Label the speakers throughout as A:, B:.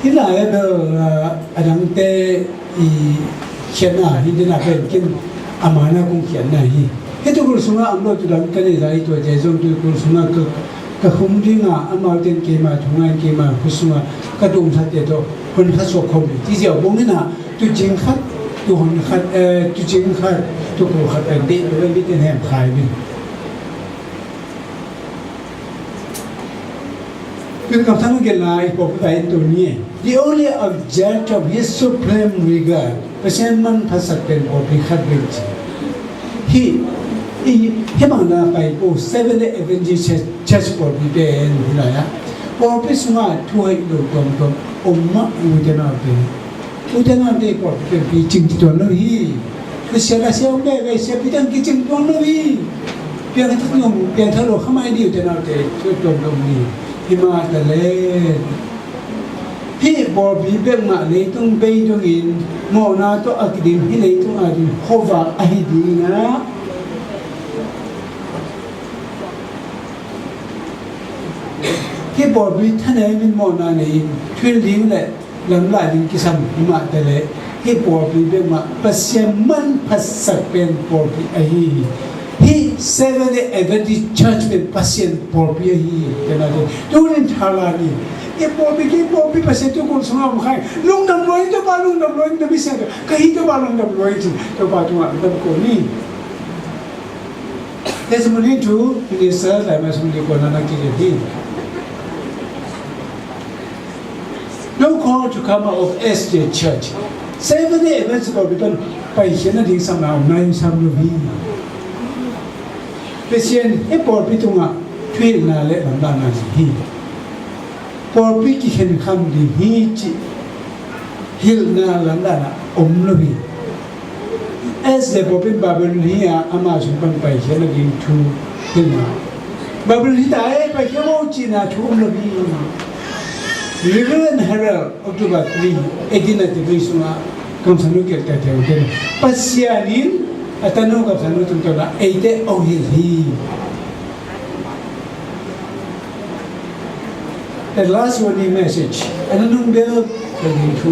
A: ที่ไหนเบลอันนั้นเตอีเขียนอ่ะที่นั่นเป็นกินอามานะคงเขียนไหนเฮ้ยตัวกุศลอันนั้นตัวนั้นกันได้ตัวเจริญตัวกุศลก็คุ้มดีนะอันมาเต็มเกมาทุ่งงานเกมากุศลก็ดูมันเด็ดตัวคนขัดสวคมที่เดียวบงนี่นะตัวจริงขัดตัวคนขัดตัวจริงขัดตัวกูขัดแต่เด็กเลยไม่ได้แหมขายบินคือกับทั้งเกลายพอไปตัวนี้ the only object of his supreme regard เพราะฉะนั้นมันภาษาเป็นพอไปขัดบินhe bang na pai ko seven Adventist church for the ni la ya por pisma thuai lo tom umma udana be ko pe ching ti ton lo hi ke sia be ke sia pitang ki ching ton lo hi pia ka tak yong pia tha lo khamai di udana te tom lo ni hi ma ta le hi bor bi be ma le tung be dong in mo na to akidin hi le tung adin hova ahidi naที่บอดวิทย์เนี่ยมันมองอะไรช่วยลิ้วแหละหลังหลายลิ้วกิสัมมาแต่เลยที่บอดวิทย์เป็นมาปัสยามันภาษาเป็นบอดวิทย์ไอ้ที่เซเว่นเอเวนติชัร์ชเป็นปัสยาบอดวิทย์ไอ้แต่นั่นเองดูนี่ทารานี่ไอ้บอดวิทย์ปัสยาทุกคนสงบใครลุงดำรวยตัวบ้านลุงดำรวยตัวพิเศษก็ฮิตตัวบ้านลุงดำรวยจริงตัวบ้านตัวดำโกนี่แต่สมัยนี้ทูนี่เสือแต่ไม่สมัยนี้คนนั้นกินดี No call to come out of SJ Church. 7 events ago, we can buy here and somehow 9 some ruby. Patient, a poor pitunga, twin na let them run as he. Poor picky can come the heat, hill na landana, omlubi. As the Bobin Babylon here, Amazon by here again to him. Babylon died by Yamochina to omlubi. Reverend Herald October 3, 1893 comes a look at that hotel. Pasianin at a look of the Notola, 8 of his he. The last one message, and a number to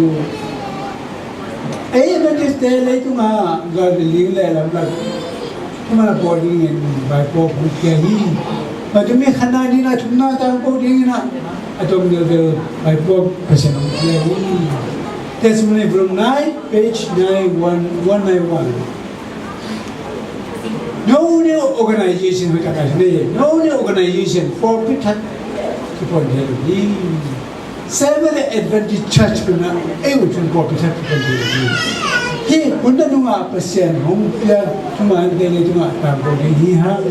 A: I even is there later, God will leave there, I'm boarding in by Pope Him. But to me, Hanadina to not boarding I don't know by Pope President. Testimony from 9, page 191. No new organization, no new organization for Peter to put here. 7 Adventist Churchเป็นเอ้ยถึงบอกไปทักกันดีที่คุณนั่นว่าเปอร์เซ็นต์ของเพื่อนทุกมาเดินทุกมาตามคนที่ห้าง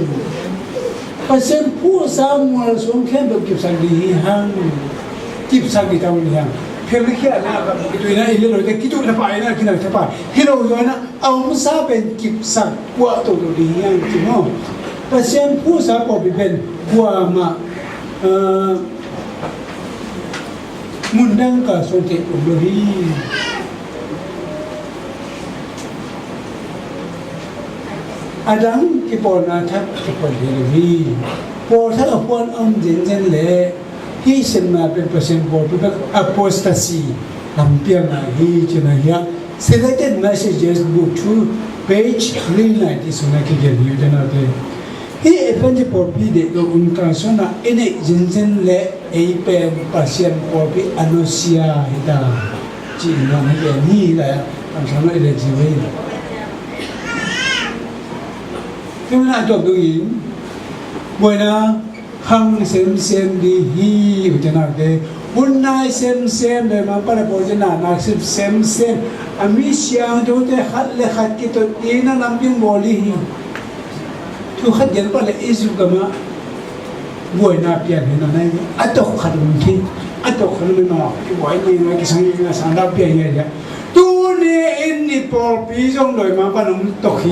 A: เปอร์เซ็นต์ผู้สามมรสุมแค่แบบกิบสังดีห้างกิบสังดีตามนี้ห้างเพื่อนไม่แค่นะแบบตัวนั้นเรื่องอะไรคิดตัวจะไปนะคิดอะไรจะไปที่เราอยู่นะเอาไม่ทราบเป็นกิบสังว่าตัวดีห้างจริงมั้งเปอร์เซ็นต์ผู้สามบอกเป็นว่ามาMundang ka sonte ubari Adang kipona thak kipoli por tha upon jen le hi senna pen percent por pe apostasy lampian na hi chena ya selected messages book 2 page 390 suna ki gen yu dena te hi event por pi de lo unka sona ene jen le ei pen pasien por pi anusia ita chi na ne ni la am sama ile ji wei nhưng mà chụp được gì bởi na hăng xem đi hi của nào thế hôm nay xem để mà bắt đầu cho na xem ami siang cho thế khát cái tôi đi na làm những bò đi thu khát giờ bắt lại isu kama buổi na pian thế này atau khát mungkin atau khát mana buổi ni cái sang đáp pian vậy tu ni ini polpi trong đời mà bắt đầu tộc hi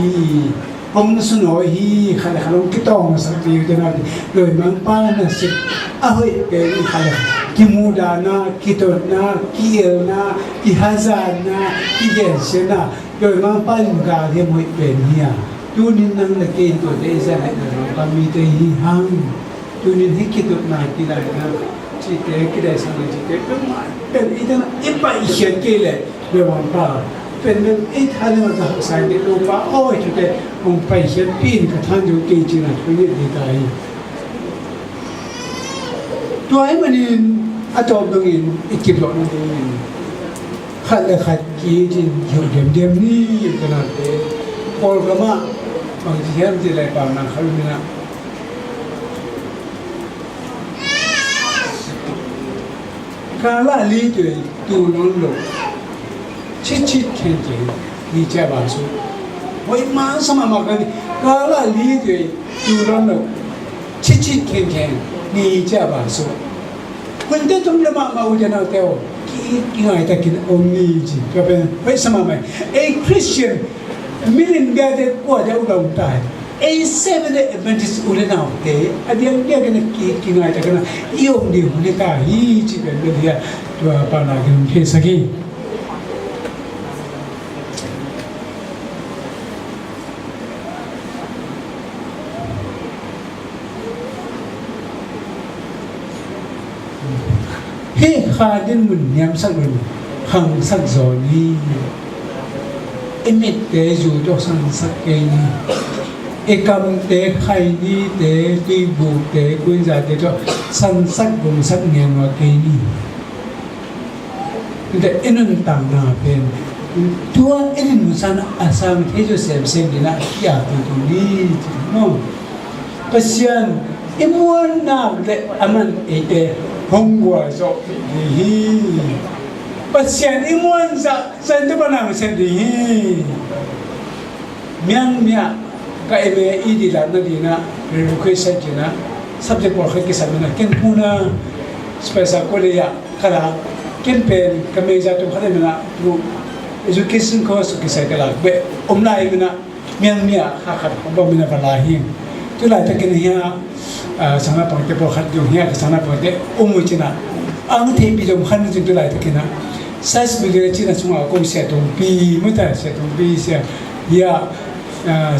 A: ông nó nói hi khai là ông cái tông sao thì thế nào rồi mang pa na sit hơi cái khai là kimuda na kitot na kiel na kihazan na kigense na rồi mang pa yung ga thì mới bền hiya tu nên năng là cái tuổi đấy ra lại là kami tới hi hang tu nên hết kitot na thì lại na จีเตกิได้สังจีเตเป็นอีนั่นอีไปเขียนเกเลยเรื่องวันป่าเป็นอีท่านมันจะใส่ในรูปว่าโอ้ยจุดเด็ดผมไปเขียนปีนกับท่านอยู่เกจินะเขาเรียกดีใจตัวไอ้มันนี่อาจารย์ตรงนี้อีกกี่หลอดนั่นเองขัดเลยขัดกี่จริงอยู่เดียมนี่ขนาดเด็กพอละมาบางทีมันจะอะไรบางนะเขาไม่นะการละลีด้วยดูน้องหลงชิดเข่งเข่งดีใจบ้างสุดวันมาสมัยมากันการละลีด้วยดูน้องหลงชิดเข่งเข่งดีใจบ้างสุดคนเดียวต้องละมาอุจจาระเท่ากี่ไงแต่กินอมนี่จีก็เป็นวันสมัยใหม่ไอ้คริสเตียนมิลินเดียเด็กกว่าจะอุดมตายไอ้เซเว่นเอเวนติสอุเลนเอาเตะอันเดียวกันกี่ไงแต่กันอีอมดีอุเลกาฮีจีเป็นเดียตัวปานากินเทสกี้เฮ้ขาดินมันยำสักหนึ่งขังสักโซนี่เอเมตเตจูดอกสังสักเกนี่เอกำเตไข่นี่เตตีบุกเตกุญแจเตจสังสักบุงสักเงียงว่าเกนี่แต่อินุนต่างนาเป็นตัวอินุนมุสันอาสามเทจูเซมเซมดีนะอยากดูนี่น้องปัศยันอิมวันนาเตอามันเอเตฮงกัวโซดีปัศยันอิมวันซะสันติปนาเซนดีเมียงก็เอเมอีดีลานาดีนะเรื่องคุยสักจีนะ subject บอกให้กิสามีนะเก่งพูนะสเปซาโคเลียขนาดเก่งเป็นก็ไม่จะต้องขนาดนั้นดู education course กิสากันละเบอมไลน์มันนะเมียข้าขัดผมบอกมันนะบลาหิงตัวไหนตะกี้เนี่ยสังกัดปกติบอกขัดอยู่เนี่ยสังกัดปกติมุจินะอันที่ปีจงขันจริงตัวไหนตะกี้นะsize บิลเลจินะช่วงก็เสียตรงปีไม่ได้เสียตรงปีเสียยา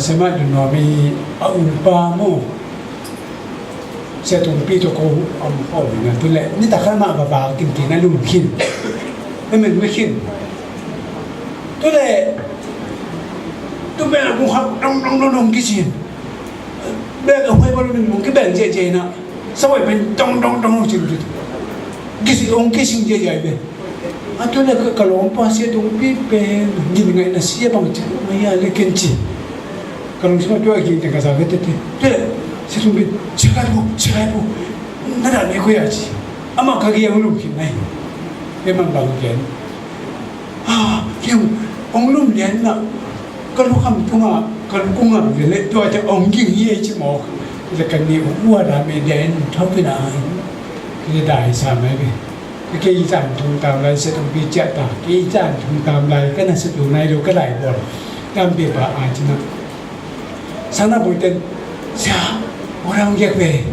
A: สมัยนั้นมีอุปาโมเสียตรงปีตัวกูอันพ่อเหมือนกันตัวเล็กนี่แต่ข้ามาบ่าวกินนั่นลุงขินไม่เหมือนไม่ขินตัวเล็กตัวแม่กูครับต้องกินแม่ก็ให้บอลมันมึงก็แบ่งเจนะสมัยเป็นต้องจริงกินเจไปอันตัวเล็กก็ลงไปเสียตรงปีเป็นยินไงนะเสียบางทีไม่ยากเลยกินจีkalau semua tu lagi tengah sakit tu, tu, saya tunggu cakap bu, nada ni kau aja, ama kaki yang ulum kini, memang bagian, yang ulum ni nak, kalau kamu punga, kalau punga boleh, tu aja ongking ye cuma, lekan ni uat ramai dia ni, tapi nak, kita dah sama ni, kita ijan tu tam lai, saya tunggu bicara, kita ijan tu tam lai, kan saya tunggu naik tu kan lai bol, tam beba aja nak. Sana bukan siapa orang yang kaya,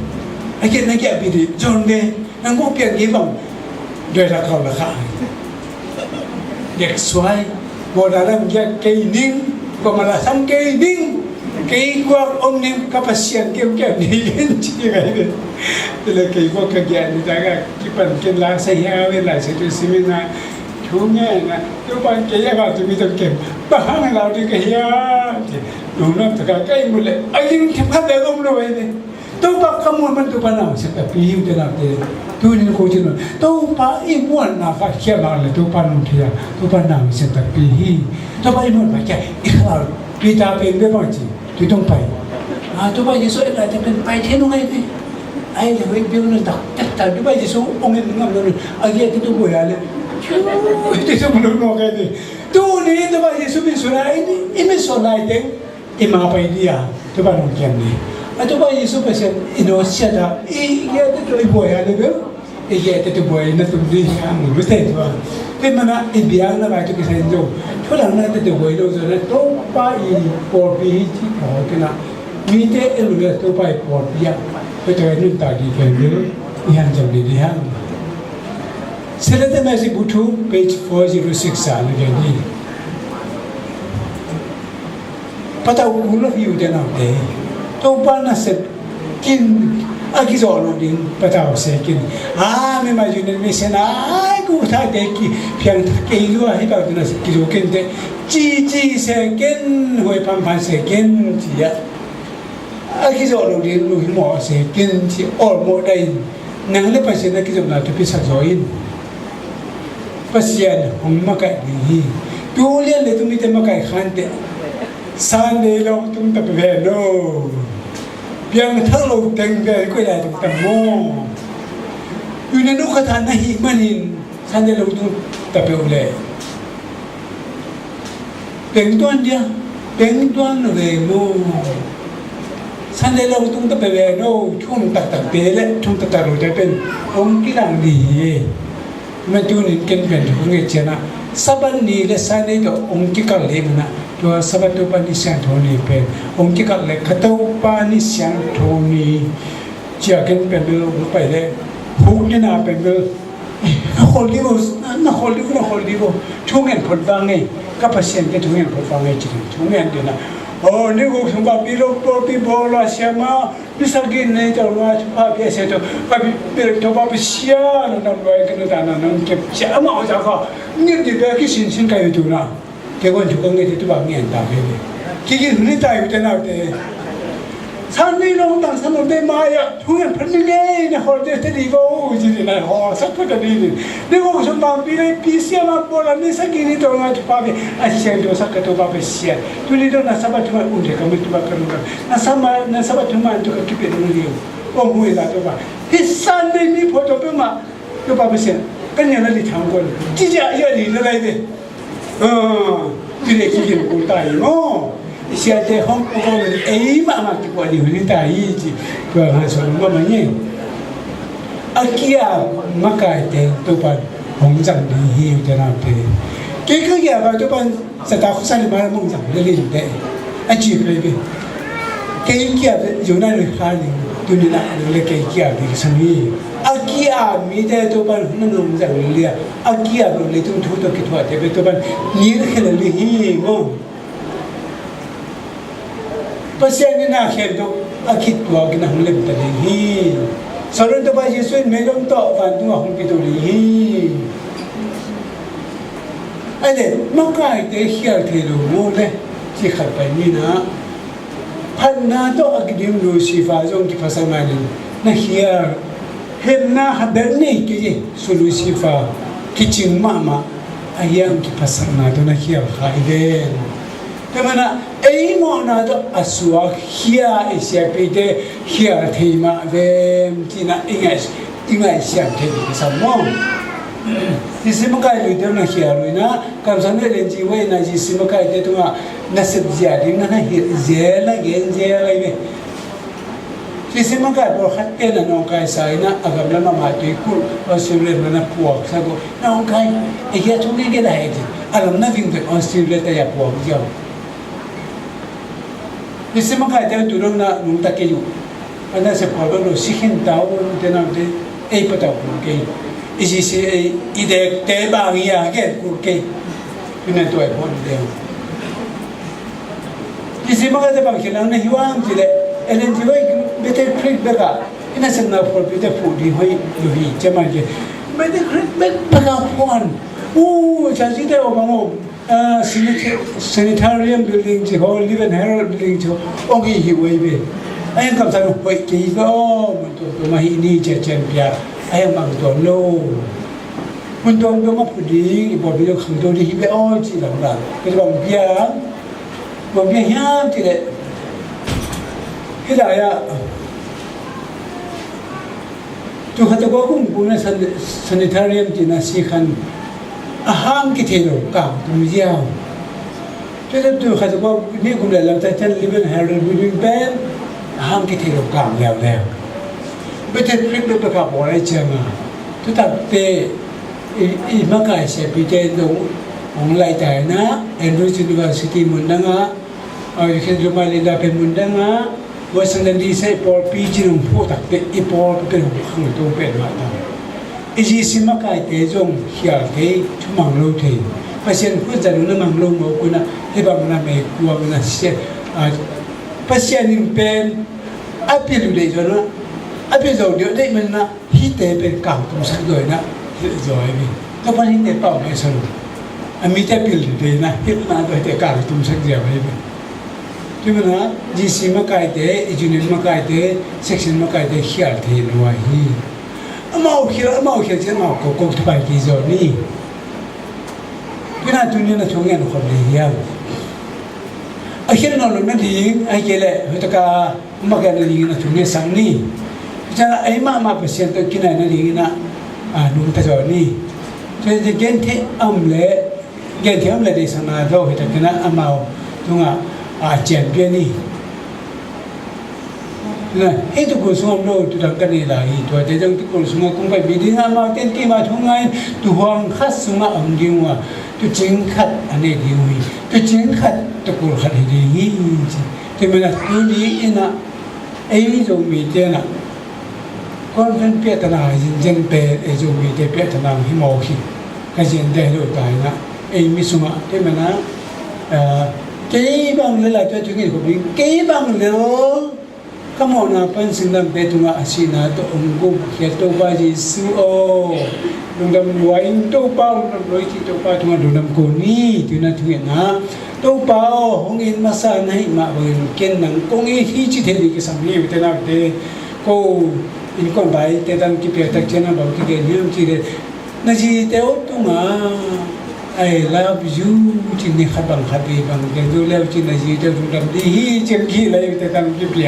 A: akhir nak kaya bidi, John deh, nanggu piang gibang, dua rakau rakau, yak suai, modalnya kaya ning, pemalas sam kaya ning, kaya kuat ning kapasian kaya ni, ciri kaya, bila kaya kuat kaya ni jaga kipan kian saya awal saya seminar, cuma na, tu pan kaya apa tu kita kaya, bahang lalu kaya. Nunam tak kaya mulai, ayam cepat dah kamu lepas ni. Tahu pak kamu mana tu panau, sebab piu je nak deh. Tu ni kau cina. Tahu pak imuan nak fakir mana tu panau dia, tu panau sebab piu. Tahu pak imuan fakir, ikhlas. Kita pendek macam, tu tong pai. Tu pak Yesus ada tapi pai tenung aje. Ayam lepas piu ni tak tu pak Yesus orang ngam tu, ayam itu boleh ada. Itu sebelum nak kaya. Tu ni tu pak Yesus bersurai ini surai deh. Ima apa dia, tu baru kian ni. Atau apa Yesus pasal Indonesia dah, ia tu ibu ayah legal, ia tu boy nanti tu dia mulu betul tu. Tapi mana biar nak baca kisah itu, tu orang nanti tu boy tu jadi tu pa import biji kau kena, mite elu tu pa import dia, betul ni tadi kan dia, ihan jadi dia. Selesai masih butuh page 406 sana jadi. Patau ulah you jangan deh. Tahu panas kin aki zo lo ding patao se kin me ma ju ne me se na ku tha de ki phiang tha ke lu hai ba na se ki zo ken de chi se ken hoi phan se ken chi ya aki zo lo ding lu mo se ken chi or mo dai nang le pa se na ki zo na to pi sa zo in pasien hong ma kai ni tu le le tu mi te ma kai khan de san de lo tum ta pe no piang thang lo teng ve ko la tum ta mo yu ne no ka tha na hi manin san de lo tum ta pe le teng tuan dia teng tuan lo ve no san de lo tum ta pe ve no chum ta pe le chum ta ro de pen ong ki lang di ma tu ni ken pen ko nge chena saban ni le san de to ong ki ka le naตัวสบัดตัวปานิสังโทนีเป็นองค์ที่กัดเล็กขัดตัวปานิสังโทนีเจ้ากันเป็นเรื่องไปเลยพวกนี้น่าเป็นเรื่องคนดีบ่น่าคนดีบ่ช่วงเงินผลฟังไงกับเปอร์เซ็นต์ก็ช่วงเงินผลฟังไงจริงช่วงเงินเดียวนะโอ้นี่กูสมบัติปีโลกตัวปีโบราณเสียมาพิสกินในตัวว่าชุบพี่เสียตัวกับปีตัวบ้าไปเสียนั่นนั่นไว้กันนั่นนั่นเก็บเสียมาเอาจากเขาเนี่ยดีแบบที่สินกันอยู่นะ결국은 주공에 대도 방이 안 나게 기기 눈이 다 있잖아 그때 산이랑 땅 산을 때 마야 통에 풀리게 내 홀대 때리고 이제는 사토들이 내가 무슨 밤비에 비시야만 보라 내 사기니 동안 밥에 아시아도 사카도 밥에 시야 둘이도 나 사바트만 운데 가면 또 바꾸는 나 사바트만 또 그렇게 되는 거예요 어무에다도 봐 비싼데 니 포도 빼마 또 밥에 시야 그냥 날이 장고 진짜 이야기 늘어야 돼 그래 기계를 볼따이고 시한테 홍보는 에이마만 듣고 아니 우리다이지 그 하서는 뭐니 아기야 막갈 때 또반 공장이 희우되는데 깨끗이 아가 또반 사다 후산이 말 공장 늘리는데 아지 그래게 깨끗이야 요나를 하는 돈이나 이렇게 깨끗이야 되겠으니 아기야 미대 또반 하는 공장 늘리야 아기야 그래 좀 도덕이 도와 대be 또반 이렇게 늘리기 뭐 pasien na kheldo akit wa gina hulem ta hi saron to ba yesu melom to van tu hong pi to hi ade makai te hial the lo mo le chi khat pa ni na phan na to akidim lo sifa jong ki phasa ma ni na hial hem na haber ni ki sulu sifa kitchen mama ayam ki phasa na to na hial khaiden Kemana mo na to aswa hia isya pide hia thema vem tina ingai siam the sa mo isimakai lu de na hia lu na kam san ne len ji wei na ji simakai de to na sep jia ding na hi zela gen zela me isimakai bo khat ke na no kai sai na agam la ma ti ku australia na puak sa go na kai e ya tu ne ge da he alam na ving de australia ta ya puak jo Isimakai tayo tulong na nung takiyo. Ano sa pagano sihin tao tinang de ay pataw kay. Isi si ide te bangiya gen kay. Yun to ay pon de. Isimakai tayo bangkilang na hiwang sila. Elen jiway better creek baka. Inasan na for better food hoy yuhi jaman je. Better creek baka pon. Chansi tayo bango. Sanitarium building ji ho live and herald building ji ongi hi wei be ayang kam sang hoi ki go mun to ma hi ni che chen pia ayang mang to no mun to ma pudi bo bi lo khang to di hi be o ji lang la ke bang bia hiam ti le ke da ya tu kha to ko kum bu na sanitarium ji na si khan aham ki thelo ka museum tele tu kha ko ni kum la lam ta chen liven herald building ben aham ki thelo ka ya le betel trip be ka bo lai chama tu ta te i ma ka se pi te do ong lai ta na Andrews University mundanga ai khen lu ma le da pe mundanga Washington DC por PG nung phu tak te i por pe khang to pe ma ta iji simakai te jong hia te chumang lo the pasien ku jan na mang lo mo ku na he bang na me ku na se pasien in pen apil le jo na bây giờ điều đấy mình là hít tế bên cảng cũng sẵn rồi nè rồi vì các bạn hít tế bảo vệ sao mình sẽ biểu thì là hít là rồi tế cảng cũng sẵn rồi vậy chứ mà nó GC mà cái tế Union mà cái tế section mà cái tế hiểu thì nó hi mau hiểu chứ mau có công thức bài kỳ rồi đi cái này tôi nhớ là chúng nghe nó còn gì hiểu khi nào lúcนั้นดีไอ้เกล้หัวตะกามากันดีนะช่วงนี้สังนี่ฉะนั้นไอ้มาเปอร์เซ็นต์ตัวกินอะไรดีนะนุ่มตะจอนี่ฉะนั้นเกณฑ์ที่เกณฑ์ที่ได้สังนาเราหัวตะกันนะมาตรงแชมเปี้ยนนี่นะไอ้ตัวกุศลเราตัวดังกันนี่ละอีตัวแต่จังที่กุศลคงไปบิดนะมาเต้นที่มาทุ่งไงตัวหวังขัดสุงอังดิวตัวจริงขัดอันนี้ดิวตัวจริงขัดตัวกุศลดีที่มันตัวนี้นะไอ้โจมีเจนะก่อนเป็นเปียตนาจริงเป็นไอ้โจมีเจเปียตนาหิมอขีก็จริงได้รู้ตายนะไอ้มิสุมาที่มันนะเกี่ยบังเลยล่ะตัวจริงก็เป็นเกี่ยบังเลยก็มองนะเป็นสิ่งนั้นเป็นตัวอาชีพนะตัวองค์กุบเขียนตัวบาจิสุโอดวงดำรวยตัวเป้าดำรวยที่ตัวเป้าตัวดวงดำโกนี่ตัวนั้นถึงนะตัวเป้าหงอินมาสานให้มาเบิ่งเก่งนังกงอีที่จิตเฮลิกิสัมนี่เป็นอะไรก็อินคนไปแต่ตั้งกี่ปีตั้งเจนะบอกที่เกี่ยนี่ที่เด็ดนั่นจีเตอตัวมาI love you ที่นี่ขัดบังขัดดีบังเกดูแล้วที่นั่นจีเตอดวงดำดีจังกี่เลยแต่ตั้งกี่ปี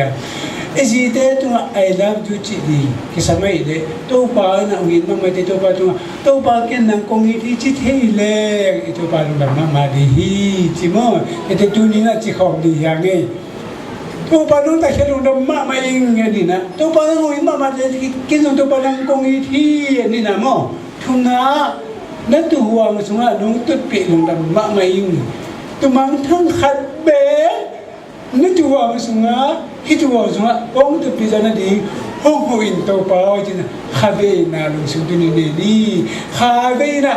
A: ไอ้จีเตอตัว I love you ที่ดีที่สมัยเด็กตัวเป้านะวินมาไม่ได้ตัวเป้าตัวเป้าเก่งนังกงอีที่จิตเฮลิกตัวเป้าดวงดำมาดีที่มั้งไอ้ตัวนี้น่ะที่ของดีอย่างงี้ตัวปานุ่งแต่เชื่อลุงดำมาเองไงนี่นะตัวปานุ่งอินมาเลยกินตัวปานุ่งกงอีที่นี่นะมั้งทุนนะนั่นตัวหัวมันสงฆ์ลุงตุดปีลุงดำมาเองตัวมันทั้งขัดเบะนั่นตัวหัวมันสงฆ์ที่ตัวหัวสงฆ์องตุดปีจะนั่นดีห้องหัวอินตัวปาจีน่ะข้าเบน่ะลุงสุดนี่นี่ข้าเบน่ะ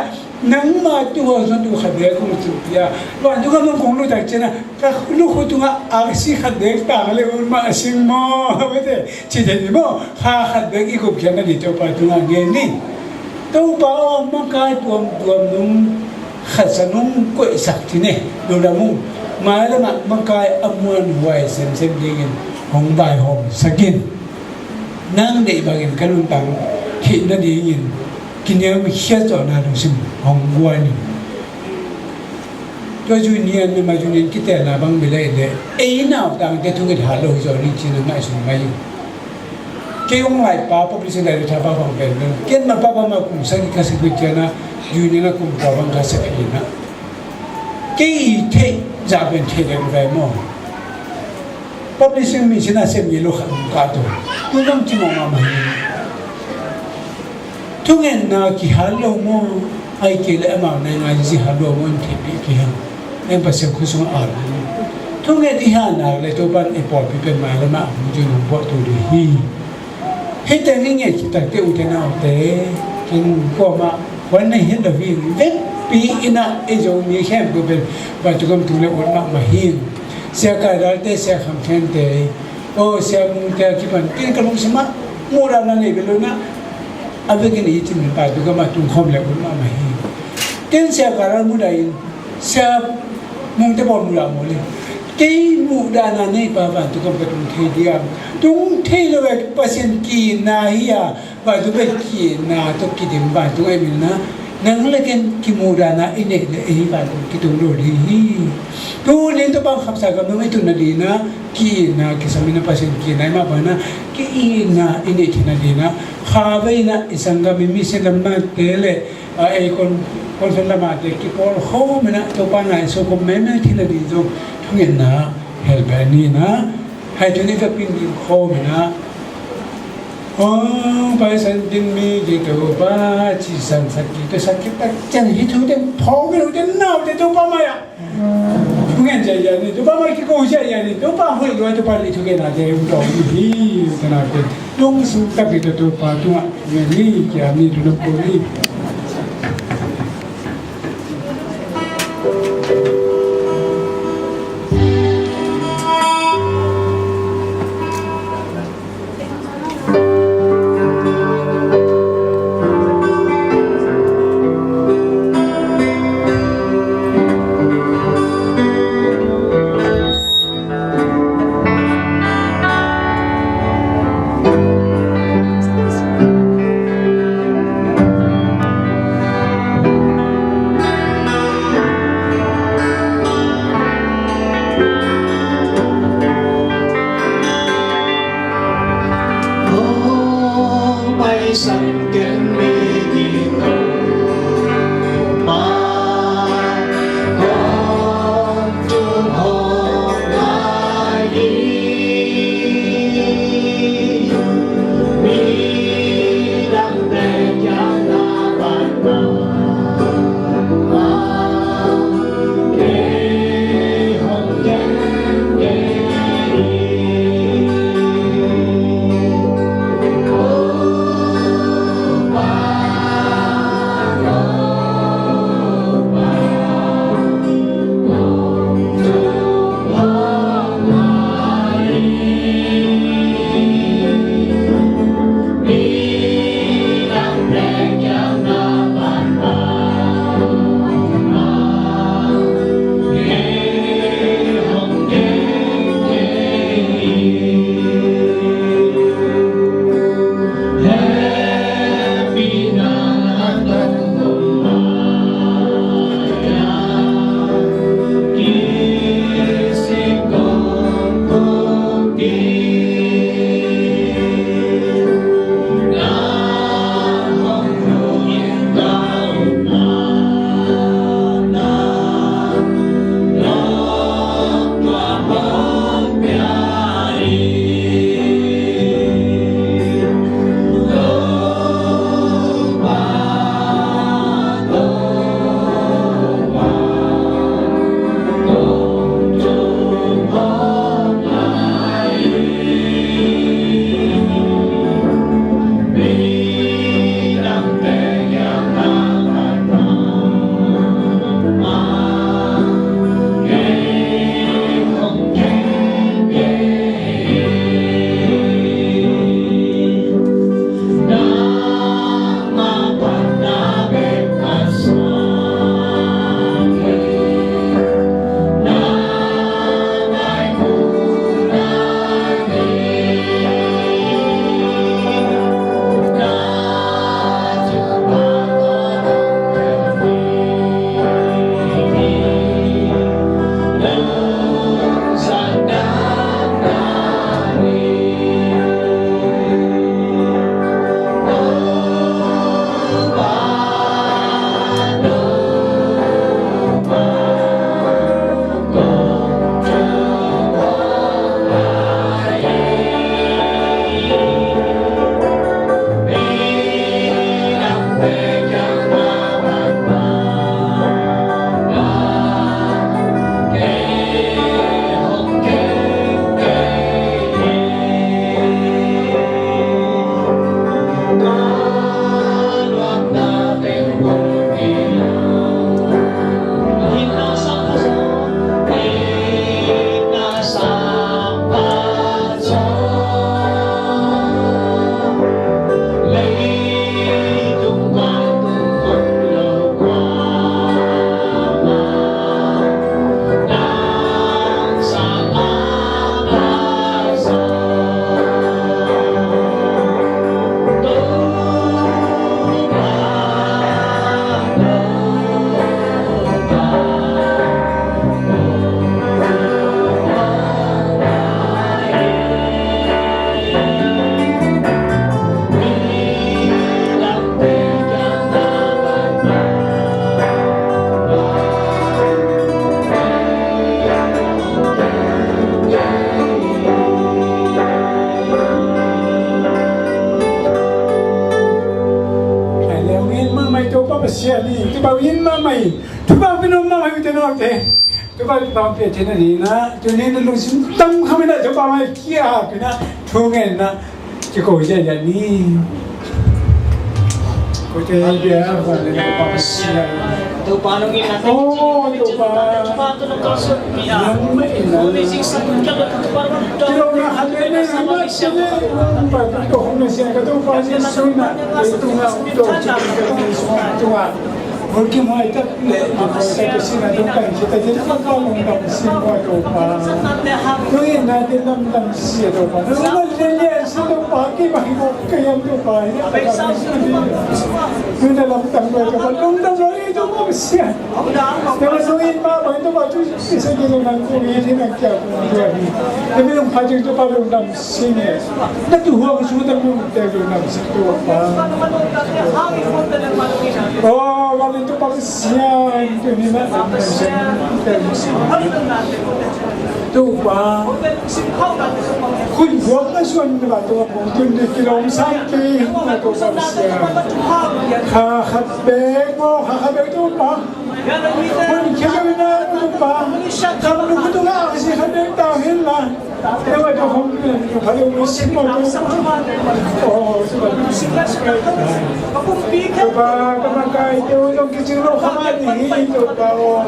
A: นังมาตัวส่วนตัวขัดเด็กคงสุดยาวันทุกคนคงรู้จักเจนะก็ลูกตัวอาชีพขัดเด็กต่างเลยมันมาสิ่งมอไม่ได้ที่เด็กมั้งข้าขัดเด็กอีกคนเพียงนั่นดีตัวไปตัวเงี้ยนี่ตัวเปล่ามันกลายตัวนุ่มขัดสนุ่มกุ้ยสักทีนี่ดูดมุ้งมาแล้วมันกลายอมวนหวยเส้นดีกันหงใบหงสกินนั่งเด็กบางอย่างกันลุงตังที่นั่นดีกินกินเยอะไม่เชื่อต่อหน้าดูสิห้องวัวนี่ตัวจูเนียนไม่มาจูเนียนคิดแต่ละบางเวลาเด็กไอ้หน้าต่างแต่ทุกอย่างหาโลจอนี่จีนไม่สนไม่ยุ่งเกี่ยงไรป้าพอพิเศษได้ท่าป้าบางเป็นเรื่องเกี่ยงมาป้ามาคุ้มสังกัดสิบเดือนนะจูเนียนคุ้มป้าบางกัดสิบปีนะเกี่ยเทจะเป็นเทเด็กไปมั่งพอพิเศษมีสินะเสมีลูกขันกัดตัวมันต้องจีนออกมาทุกเงินนาคิฮัลโลโมไอเกลเอมาในงานจิฮัลโลโมนที่ปีกี้ฮะเอ็มพัศคุสงอาร์ทุกเงินที่ฮานาเลยตัวบ้านไอปอดพิเป็นมาแล้วมาผมจะนุ่งพอตัวดีให้แต่นี่ไงคิดแต่เกี่ยวกับนาเตกินก็มาวันนี้เห็นแต่วิ่งเว็บปีน่ะไอโจมีแค่ก็เป็นปัจจุบันถึงแล้ววันนั้นมาหินเสียการรัฐเตเสียคำแทนเตโอ้เสียมุงแต่ที่มันกินกระลุงสมัครมูรานั่นเองเลยนะอาเวกินอีจินไปดูก็มาตุ้งคอมเลยคุณมาไม่เห็นเกินเสียการมุดายเสียมุงจะบอกมุดามุเลยกี่มุดานานี่ป้าบ้านตุกก็ตุ้งเทียมตุ้งเทียเลยปัสยันกีนาฮิยาบ้านตุกไปกีนาตุกกิดิมบ้านตุกไอ้มิลนะนั่งเล่นกี่มุดานาอินเด็กเลยไอ้บ้านตุกกิตุ้งโดดีตูนี่ตัวบ้านขับสายกับไม่ตุนนาดีนะกีนากิสามินาปัสยันกีนามาบ้านนะกีนาอินเด็กนาดีนะข้าไปนะอิสังกัมมิเซลัมนาเตเลไอ้คนสลามาเตกิปอลโฮมนะตัวป้าไหนสุขุมแม่ที่นั่นดีจุทุกอย่างนะเฮลแบบนี้นะให้ทุกนี้ก็เป็นดินโฮมนะโอ้ไปสันติมีจิตตัวป้าจิสันสักกิตัวสักกิแต่จังหิทุกเดือนพอกันทุกเดือนน่าจะตัวป้าไม่อะทุกอย่างใจเย็นตัวป้าไม่คิดกูใจเย็นตัวป้าหัวตัวตัวป้าลิทุกอย่างนะใจอุ่นร้อนดีขนาดเป็นลงสู่กับตัวป้าตัวเงี้ยนี่แกมีตัวนักบุรี siya ni tuba yin mamai tuba pinong mamai utenok te tuba pampe chena ni na tuni na lusin tam kami na tuba mai kia pina thungen na chiko ja ja ni ko te dia ba le na pa siya
B: tu paano natin pato ng kaso niya umising sa kanya ka parang
A: kilo na halene na ma siya pa to kung siya ka to pa siya suna ito nga ito nga porque mo ita le ito sina to kan kita jadi pa mo na siya to pa no yin na din nam siya to pa no na le siya to pa ki ba ko kaya to pa yun na lang tambay ka pa nung nang ito mo siya pero so yin pa ba ito ba isa din lang ko yin na kaya ko pero yung project to pa nung nam siya natuwa ko sumunod mo tayo nam siya to pa oh ito pa siya ito nila ito pa kung huwag na siya nila ito po ito hindi kilong sabi ito pa siya kakabeg ito pa kung kagawin na ito pa kami ko ito nga kasi kabeg dahil na pero ito kung palimusin mo ito oo kapag ito yung kisiro kamali ito pa o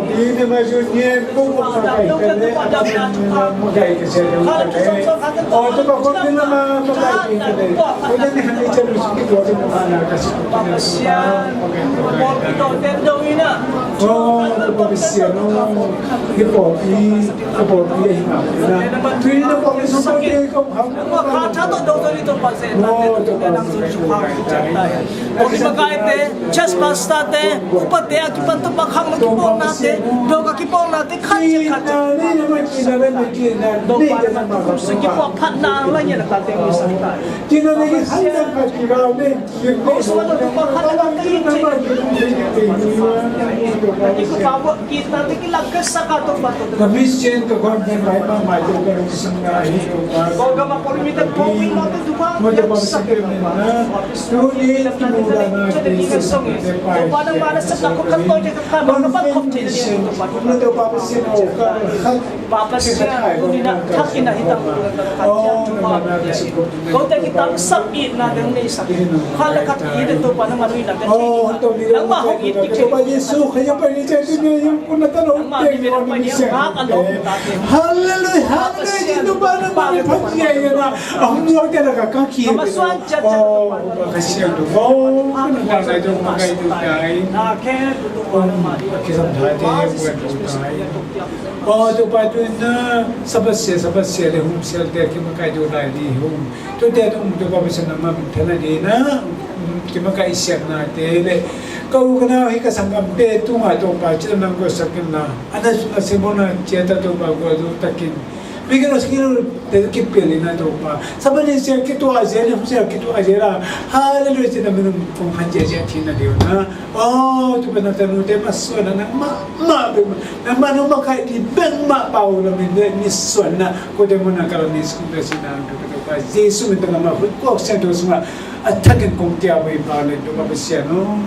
A: di na masunyan kung magkakain ka na magkakain ka siya o ito pa kung di na magkakain ka na o na hindi siya lusik ito ito naman kasi oo ito pa siya hipopi ay himapin tuwin na po ang sumpati ko
B: just basta te upate akipan to bakhang magkipon natin do kakipon natin kanya do para sa kipo pat na lang yan natin isang tayo
A: kinanigit hanggang pagkiraw din
B: gusto mo to pat na ito pa kita natin kilagkas sa katong bato
A: Kamisyen ko kung may mamayo ka ng isang hito pa.
B: Baga makulimita booking natin diba?
A: Madabang sa krimen na tuloy tinula natin sa pagkakapay.
B: Paano para sa nakukal ko dito ka? Mga pag-comptain niya ito pa.
A: Kung ito papasin o ka,
B: papasya, kung hinahitang ko ng kanya. Kung tayo kitang sapit natin na isa. Kala katiin ito pa naman rin natin. Ang mahong itik.
A: Ito pa Yesu, kaya pa niya niya yung punatanong. Hallelujah! Hallelujah! Ito ba naman ipagkaya na ang muwag talaga kakiyip ito. Kasi ito. Nanay ito mga ito tayo. Kisam tayo buwan ito tayo. Ito pa ito na sabasya le hum siya tayo kimakay ito tayo di hum. Ito tayo ito pa bisa naman tala di na kimakay siya natin. Kau kena hika sanggam pe tu nga to pa chila nang ko sakin na anas na simona cheta to pa ko to takin bigyan skill te kipeli na to pa sabani siya kitu azela siya kitu azela hallelujah tina minum kung hanje siya tina dio na to pa na tanu te maso na na manu makai di ben ma paulo min ni sona ko de mona kalanis ko sinan to pa Jesus minta ma ko siya to sma atakin kung tiya may palit to pa siya no